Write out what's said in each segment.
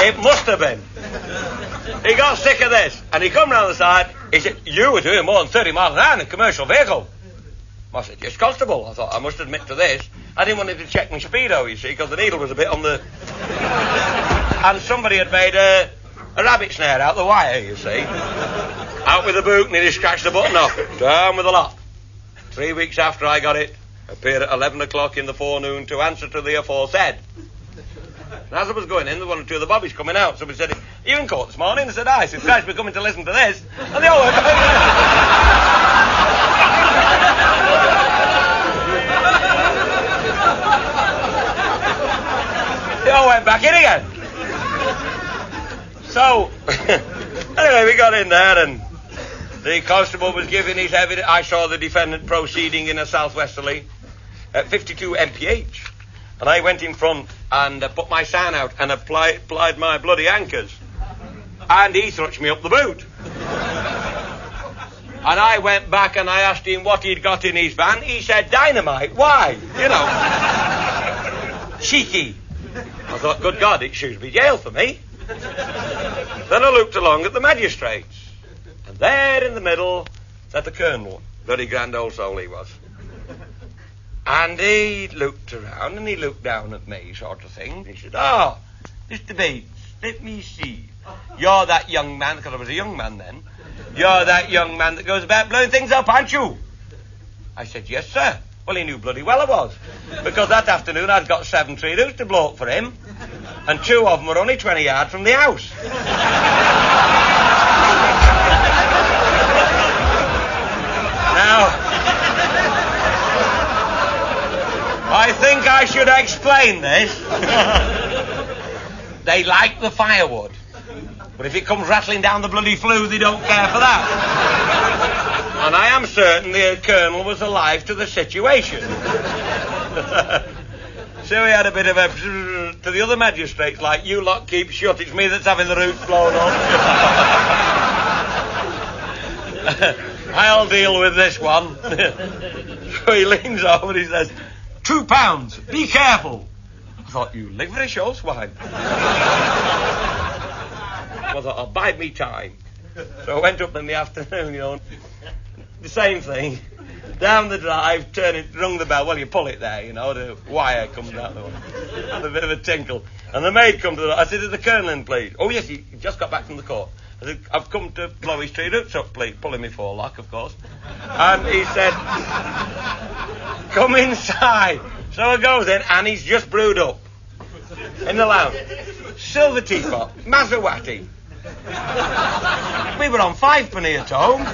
It must have been. He got sick of this, and he come round the side. He said, "You were doing more than 30 miles an hour in a commercial vehicle." I said, "Yes, Constable." I thought, I must admit to this. I didn't want him to check my speedo, you see, because the needle was a bit on the... And somebody had made a rabbit snare out the wire, you see. Out with the boot, and he scratched the button off. Down with the lot. 3 weeks after I got it, appeared at 11 o'clock in the forenoon to answer to the aforesaid. And as I was going in, there were 1 or 2 of the bobbies coming out. Somebody said, "Are you in court this morning?" I said, "Aye." I said, "Christ, we're coming to listen to this." And they all went back. They all went back in again. So, anyway, we got in there, and the constable was giving his evidence. I saw the defendant proceeding in a southwesterly at 52 mph. And I went in front and put my sign out and applied my bloody anchors. And he thrust me up the boot. And I went back and I asked him what he'd got in his van. He said, "Dynamite." Why? You know. Cheeky. I thought, good God, it should be jail for me. Then I looked along at the magistrates. And there in the middle sat the colonel. Bloody grand old soul he was. And he looked around and he looked down at me, sort of thing. He said, "Oh, Mr. Bates, let me see. You're that young man," because I was a young man then. "You're that young man that goes about blowing things up, aren't you?" I said, "Yes, sir." Well, he knew bloody well I was. Because that afternoon I'd got 7 3-2s to blow up for him. And 2 of them were only 20 yards from the house. Now, I think I should explain this. They like the firewood. But if it comes rattling down the bloody flue, they don't care for that. And I am certain the colonel was alive to the situation. So he had a bit of a... to the other magistrates, like, "You lot keep shut, it's me that's having the roots blown up." "I'll deal with this one." So he leans over and he says, £2, be careful. I thought, you livery show swine. I thought, I'll bide me time. So I went up in the afternoon, you know, the same thing. Down the drive, turn it, rung the bell. Well, you pull it there, you know, the wire comes out the way. And a bit of a tinkle. And the maid comes to the... I said, "Is the colonel in, please?" "Oh, yes, he just got back from the court." I said, "I've come to blow his 3 roots up, please." Pulling me forelock, of course. And he said, "Come inside." So I goes in, and he's just brewed up. In the lounge. Silver teapot. Maserati. We were on 5p at home.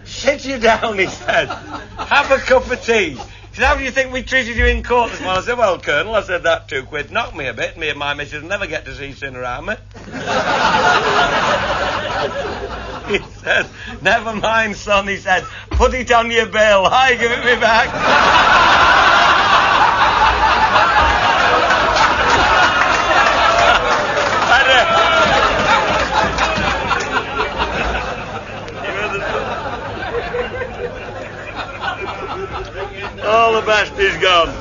"Sit you down," he said. "Have a cup of tea." He said, "How do you think we treated you in court this morning?" I said, "Well, Colonel," I said, "that £2 knocked me a bit. Me and my missus never get to see sin around me." He said, "Never mind, son," he said. "Put it on your bill. I give it me back." All the best is gone.